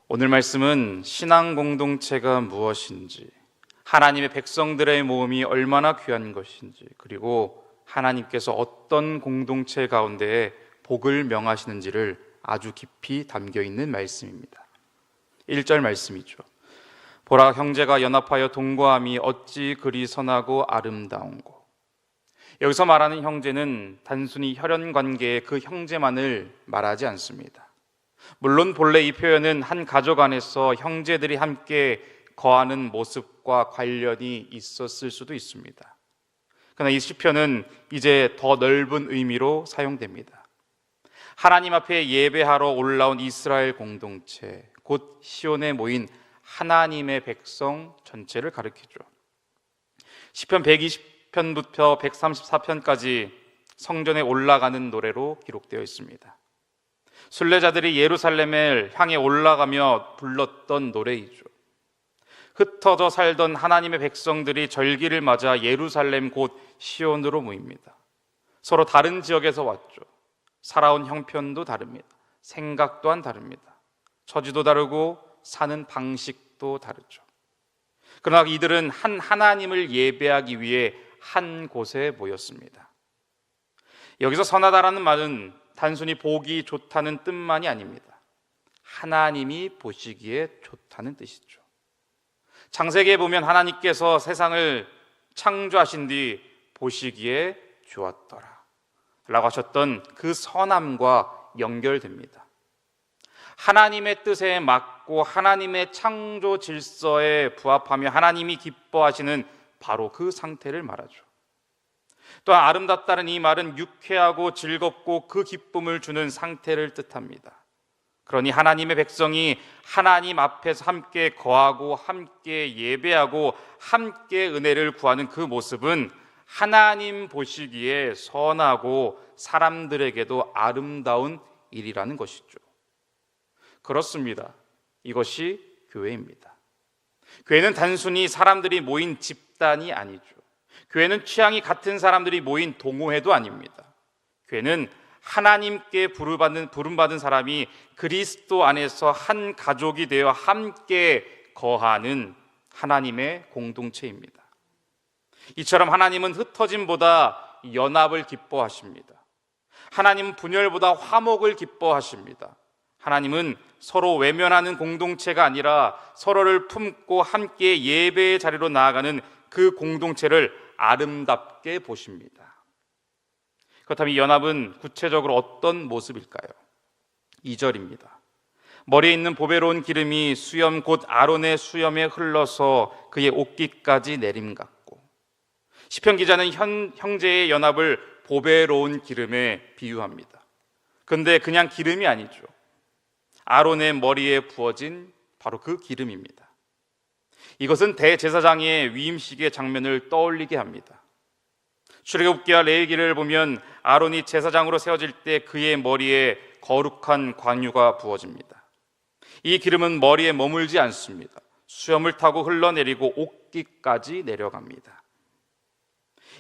오늘 말씀은 신앙 공동체가 무엇인지, 하나님의 백성들의 모험이 얼마나 귀한 것인지, 그리고 하나님께서 어떤 공동체 가운데에 복을 명하시는지를 아주 깊이 담겨 있는 말씀입니다. 1절 말씀이죠. 보라, 형제가 연합하여 동거함이 어찌 그리 선하고 아름다운고. 여기서 말하는 형제는 단순히 혈연 관계의 그 형제만을 말하지 않습니다. 물론 본래 이 표현은 한 가족 안에서 형제들이 함께 거하는 모습과 관련이 있었을 수도 있습니다. 그러나 이 시편은 이제 더 넓은 의미로 사용됩니다. 하나님 앞에 예배하러 올라온 이스라엘 공동체, 곧 시온에 모인 하나님의 백성 전체를 가리키죠. 시편 120편부터 134편까지 성전에 올라가는 노래로 기록되어 있습니다. 순례자들이 예루살렘을 향해 올라가며 불렀던 노래이죠. 흩어져 살던 하나님의 백성들이 절기를 맞아 예루살렘 곧 시온으로 모입니다. 서로 다른 지역에서 왔죠. 살아온 형편도 다릅니다. 생각 또한 다릅니다. 처지도 다르고 사는 방식도 다르죠. 그러나 이들은 한 하나님을 예배하기 위해 한 곳에 모였습니다. 여기서 선하다라는 말은 단순히 보기 좋다는 뜻만이 아닙니다. 하나님이 보시기에 좋다는 뜻이죠. 창세기에 보면 하나님께서 세상을 창조하신 뒤 보시기에 좋았더라 라고 하셨던 그 선함과 연결됩니다. 하나님의 뜻에 맞고 하나님의 창조 질서에 부합하며 하나님이 기뻐하시는 바로 그 상태를 말하죠. 또한 아름답다는 이 말은 유쾌하고 즐겁고 그 기쁨을 주는 상태를 뜻합니다. 그러니 하나님의 백성이 하나님 앞에서 함께 거하고 함께 예배하고 함께 은혜를 구하는 그 모습은 하나님 보시기에 선하고 사람들에게도 아름다운 일이라는 것이죠. 그렇습니다. 이것이 교회입니다. 교회는 단순히 사람들이 모인 집단이 아니죠. 교회는 취향이 같은 사람들이 모인 동호회도 아닙니다. 교회는 하나님께 부름받은 사람이 그리스도 안에서 한 가족이 되어 함께 거하는 하나님의 공동체입니다. 이처럼 하나님은 흩어짐보다 연합을 기뻐하십니다. 하나님은 분열보다 화목을 기뻐하십니다. 하나님은 서로 외면하는 공동체가 아니라 서로를 품고 함께 예배의 자리로 나아가는 그 공동체를 아름답게 보십니다. 그렇다면 이 연합은 구체적으로 어떤 모습일까요? 2절입니다. 머리에 있는 보배로운 기름이 수염 곧 아론의 수염에 흘러서 그의 옷깃까지 내림 같고. 시편 기자는 형제의 연합을 보배로운 기름에 비유합니다. 그런데 그냥 기름이 아니죠. 아론의 머리에 부어진 바로 그 기름입니다. 이것은 대제사장의 위임식의 장면을 떠올리게 합니다. 출애굽기와 레위기를 보면 아론이 제사장으로 세워질 때 그의 머리에 거룩한 관유가 부어집니다. 이 기름은 머리에 머물지 않습니다. 수염을 타고 흘러내리고 옷깃까지 내려갑니다.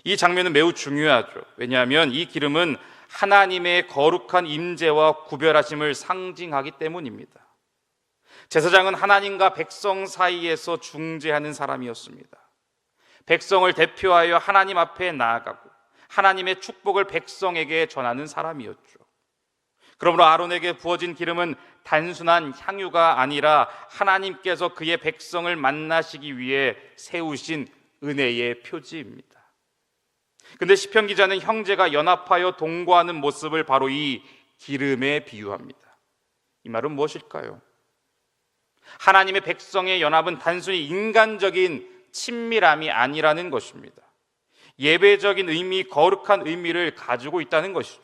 이 장면은 매우 중요하죠. 왜냐하면 이 기름은 하나님의 거룩한 임재와 구별하심을 상징하기 때문입니다. 제사장은 하나님과 백성 사이에서 중재하는 사람이었습니다. 백성을 대표하여 하나님 앞에 나아가고 하나님의 축복을 백성에게 전하는 사람이었죠. 그러므로 아론에게 부어진 기름은 단순한 향유가 아니라 하나님께서 그의 백성을 만나시기 위해 세우신 은혜의 표지입니다. 그런데 시편 기자는 형제가 연합하여 동거하는 모습을 바로 이 기름에 비유합니다. 이 말은 무엇일까요? 하나님의 백성의 연합은 단순히 인간적인 친밀함이 아니라는 것입니다. 예배적인 의미, 거룩한 의미를 가지고 있다는 것이죠.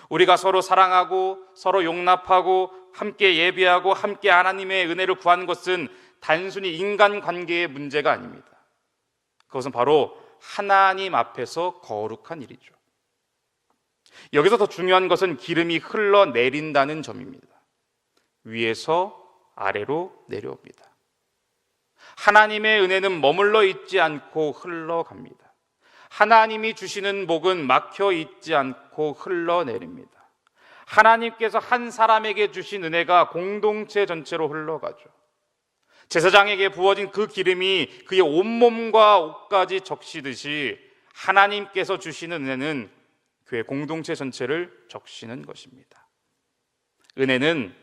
우리가 서로 사랑하고 서로 용납하고 함께 예배하고 함께 하나님의 은혜를 구하는 것은 단순히 인간관계의 문제가 아닙니다. 그것은 바로 하나님 앞에서 거룩한 일이죠. 여기서 더 중요한 것은 기름이 흘러내린다는 점입니다. 위에서 아래로 내려옵니다. 하나님의 은혜는 머물러 있지 않고 흘러갑니다. 하나님이 주시는 복은 막혀 있지 않고 흘러내립니다. 하나님께서 한 사람에게 주신 은혜가 공동체 전체로 흘러가죠. 제사장에게 부어진 그 기름이 그의 온몸과 옷까지 적시듯이 하나님께서 주시는 은혜는 교회 공동체 전체를 적시는 것입니다. 은혜는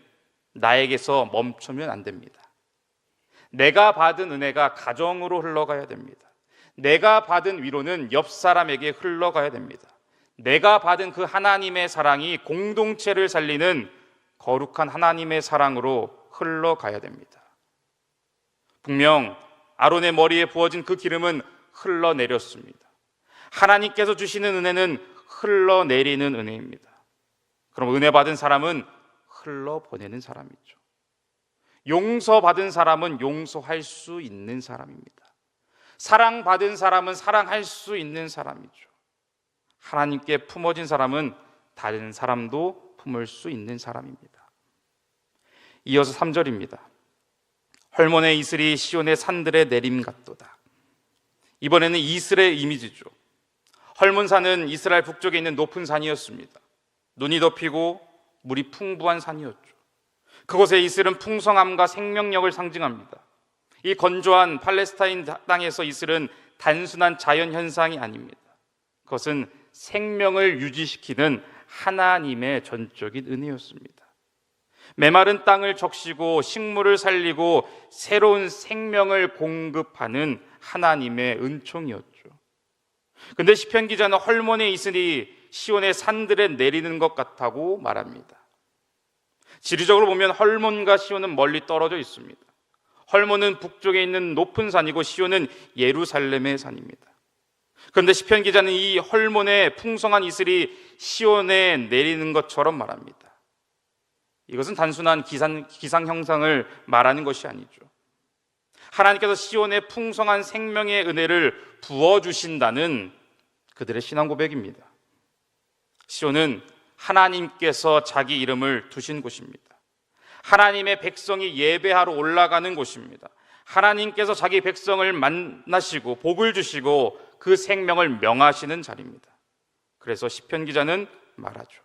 나에게서 멈추면 안 됩니다. 내가 받은 은혜가 가정으로 흘러가야 됩니다. 내가 받은 위로는 옆 사람에게 흘러가야 됩니다. 내가 받은 그 하나님의 사랑이 공동체를 살리는 거룩한 하나님의 사랑으로 흘러가야 됩니다. 분명 아론의 머리에 부어진 그 기름은 흘러내렸습니다. 하나님께서 주시는 은혜는 흘러내리는 은혜입니다. 그럼 은혜 받은 사람은 흘러보내는 사람이죠. 용서받은 사람은 용서할 수 있는 사람입니다. 사랑받은 사람은 사랑할 수 있는 사람이죠. 하나님께 품어진 사람은 다른 사람도 품을 수 있는 사람입니다. 이어서 3절입니다. 헐몬의 이슬이 시온의 산들에 내림 같도다. 이번에는 이슬의 이미지죠. 헐몬산은 이스라엘 북쪽에 있는 높은 산이었습니다. 눈이 덮이고 물이 풍부한 산이었죠. 그곳의 이슬은 풍성함과 생명력을 상징합니다. 이 건조한 팔레스타인 땅에서 이슬은 단순한 자연 현상이 아닙니다. 그것은 생명을 유지시키는 하나님의 전적인 은혜였습니다. 메마른 땅을 적시고 식물을 살리고 새로운 생명을 공급하는 하나님의 은총이었죠. 근데 시편 기자는 헐몬의 이슬이 시온의 산들에 내리는 것 같다고 말합니다. 지리적으로 보면 헐몬과 시온은 멀리 떨어져 있습니다. 헐몬은 북쪽에 있는 높은 산이고 시온은 예루살렘의 산입니다. 그런데 시편 기자는 이 헐몬의 풍성한 이슬이 시온에 내리는 것처럼 말합니다. 이것은 단순한 기상 형상을 말하는 것이 아니죠. 하나님께서 시온에 풍성한 생명의 은혜를 부어주신다는 그들의 신앙 고백입니다. 시온은 하나님께서 자기 이름을 두신 곳입니다. 하나님의 백성이 예배하러 올라가는 곳입니다. 하나님께서 자기 백성을 만나시고 복을 주시고 그 생명을 명하시는 자리입니다. 그래서 시편 기자는 말하죠.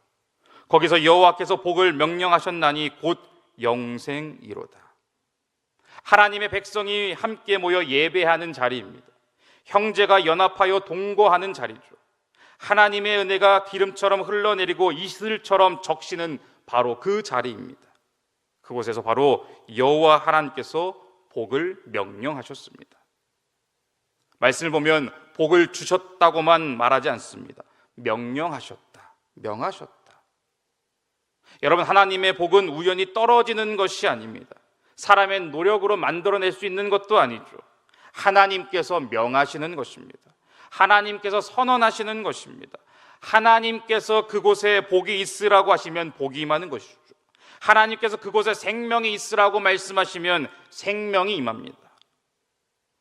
거기서 여호와께서 복을 명령하셨나니 곧 영생이로다. 하나님의 백성이 함께 모여 예배하는 자리입니다. 형제가 연합하여 동거하는 자리죠. 하나님의 은혜가 기름처럼 흘러내리고 이슬처럼 적시는 바로 그 자리입니다. 그곳에서 바로 여호와 하나님께서 복을 명령하셨습니다. 말씀을 보면 복을 주셨다고만 말하지 않습니다. 명령하셨다, 명하셨다. 여러분, 하나님의 복은 우연히 떨어지는 것이 아닙니다. 사람의 노력으로 만들어낼 수 있는 것도 아니죠. 하나님께서 명하시는 것입니다. 하나님께서 선언하시는 것입니다. 하나님께서 그곳에 복이 있으라고 하시면 복이 임하는 것이죠. 하나님께서 그곳에 생명이 있으라고 말씀하시면 생명이 임합니다.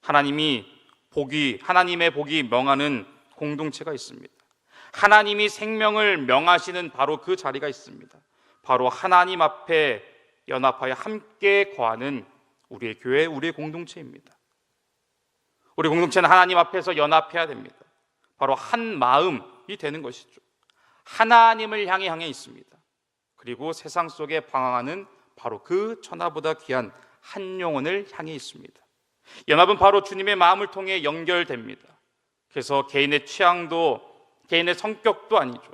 하나님의 복이 명하는 공동체가 있습니다. 하나님이 생명을 명하시는 바로 그 자리가 있습니다. 바로 하나님 앞에 연합하여 함께 거하는 우리의 교회, 우리의 공동체입니다. 우리 공동체는 하나님 앞에서 연합해야 됩니다. 바로 한 마음이 되는 것이죠. 하나님을 향해 있습니다. 그리고 세상 속에 방황하는 바로 그 천하보다 귀한 한 영혼을 향해 있습니다. 연합은 바로 주님의 마음을 통해 연결됩니다. 그래서 개인의 취향도 개인의 성격도 아니죠.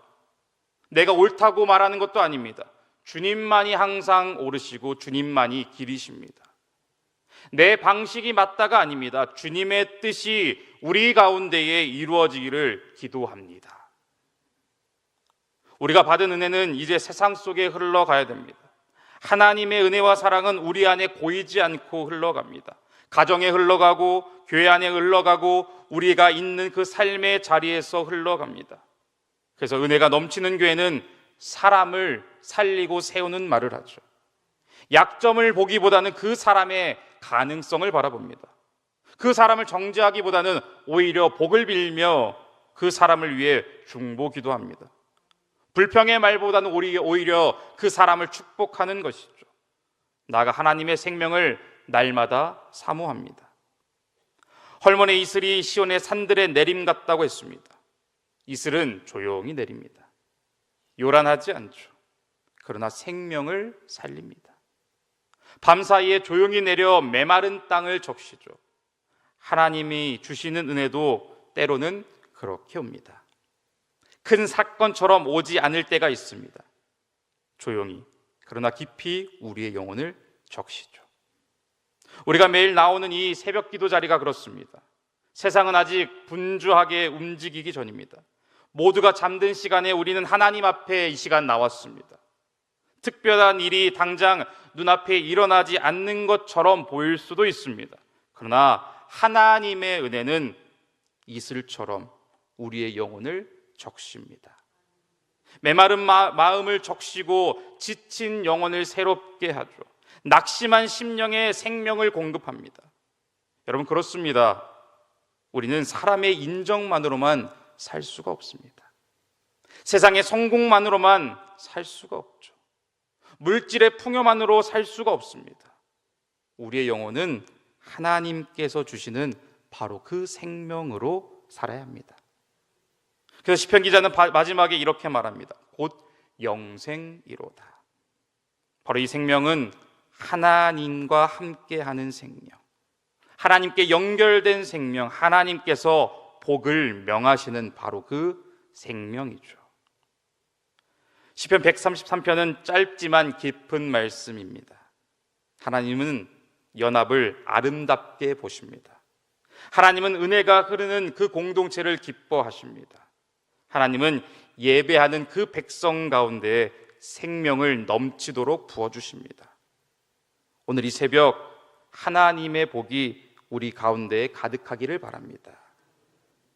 내가 옳다고 말하는 것도 아닙니다. 주님만이 항상 옳으시고 주님만이 길이십니다. 내 방식이 맞다가 아닙니다. 주님의 뜻이 우리 가운데에 이루어지기를 기도합니다. 우리가 받은 은혜는 이제 세상 속에 흘러가야 됩니다. 하나님의 은혜와 사랑은 우리 안에 고이지 않고 흘러갑니다. 가정에 흘러가고 교회 안에 흘러가고 우리가 있는 그 삶의 자리에서 흘러갑니다. 그래서 은혜가 넘치는 교회는 사람을 살리고 세우는 말을 하죠. 약점을 보기보다는 그 사람의 가능성을 바라봅니다. 그 사람을 정죄하기보다는 오히려 복을 빌며 그 사람을 위해 중보 기도합니다. 불평의 말보다는 오히려 그 사람을 축복하는 것이죠. 나아가 하나님의 생명을 날마다 사모합니다. 헐몬의 이슬이 시온의 산들에 내림 같다고 했습니다. 이슬은 조용히 내립니다. 요란하지 않죠. 그러나 생명을 살립니다. 밤사이에 조용히 내려 메마른 땅을 적시죠. 하나님이 주시는 은혜도 때로는 그렇게 옵니다. 큰 사건처럼 오지 않을 때가 있습니다. 조용히, 그러나 깊이 우리의 영혼을 적시죠. 우리가 매일 나오는 이 새벽 기도 자리가 그렇습니다. 세상은 아직 분주하게 움직이기 전입니다. 모두가 잠든 시간에 우리는 하나님 앞에 이 시간 나왔습니다. 특별한 일이 당장 눈앞에 일어나지 않는 것처럼 보일 수도 있습니다. 그러나 하나님의 은혜는 이슬처럼 우리의 영혼을 적십니다. 메마른 마음을 적시고 지친 영혼을 새롭게 하죠. 낙심한 심령에 생명을 공급합니다. 여러분, 그렇습니다. 우리는 사람의 인정만으로만 살 수가 없습니다. 세상의 성공만으로만 살 수가 없죠. 물질의 풍요만으로 살 수가 없습니다. 우리의 영혼은 하나님께서 주시는 바로 그 생명으로 살아야 합니다. 그래서 시편 기자는 마지막에 이렇게 말합니다. 곧 영생이로다. 바로 이 생명은 하나님과 함께하는 생명, 하나님께 연결된 생명, 하나님께서 복을 명하시는 바로 그 생명이죠. 시편 133편은 짧지만 깊은 말씀입니다. 하나님은 연합을 아름답게 보십니다. 하나님은 은혜가 흐르는 그 공동체를 기뻐하십니다. 하나님은 예배하는 그 백성 가운데 생명을 넘치도록 부어주십니다. 오늘 이 새벽 하나님의 복이 우리 가운데에 가득하기를 바랍니다.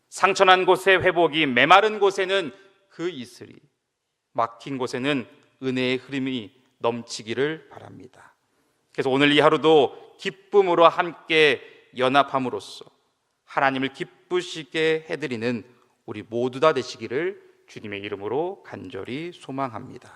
상처난 곳에 회복이, 메마른 곳에는 그 이슬이, 막힌 곳에는 은혜의 흐름이 넘치기를 바랍니다. 그래서 오늘 이 하루도 기쁨으로 함께 연합함으로써 하나님을 기쁘시게 해드리는 우리 모두 다 되시기를 주님의 이름으로 간절히 소망합니다.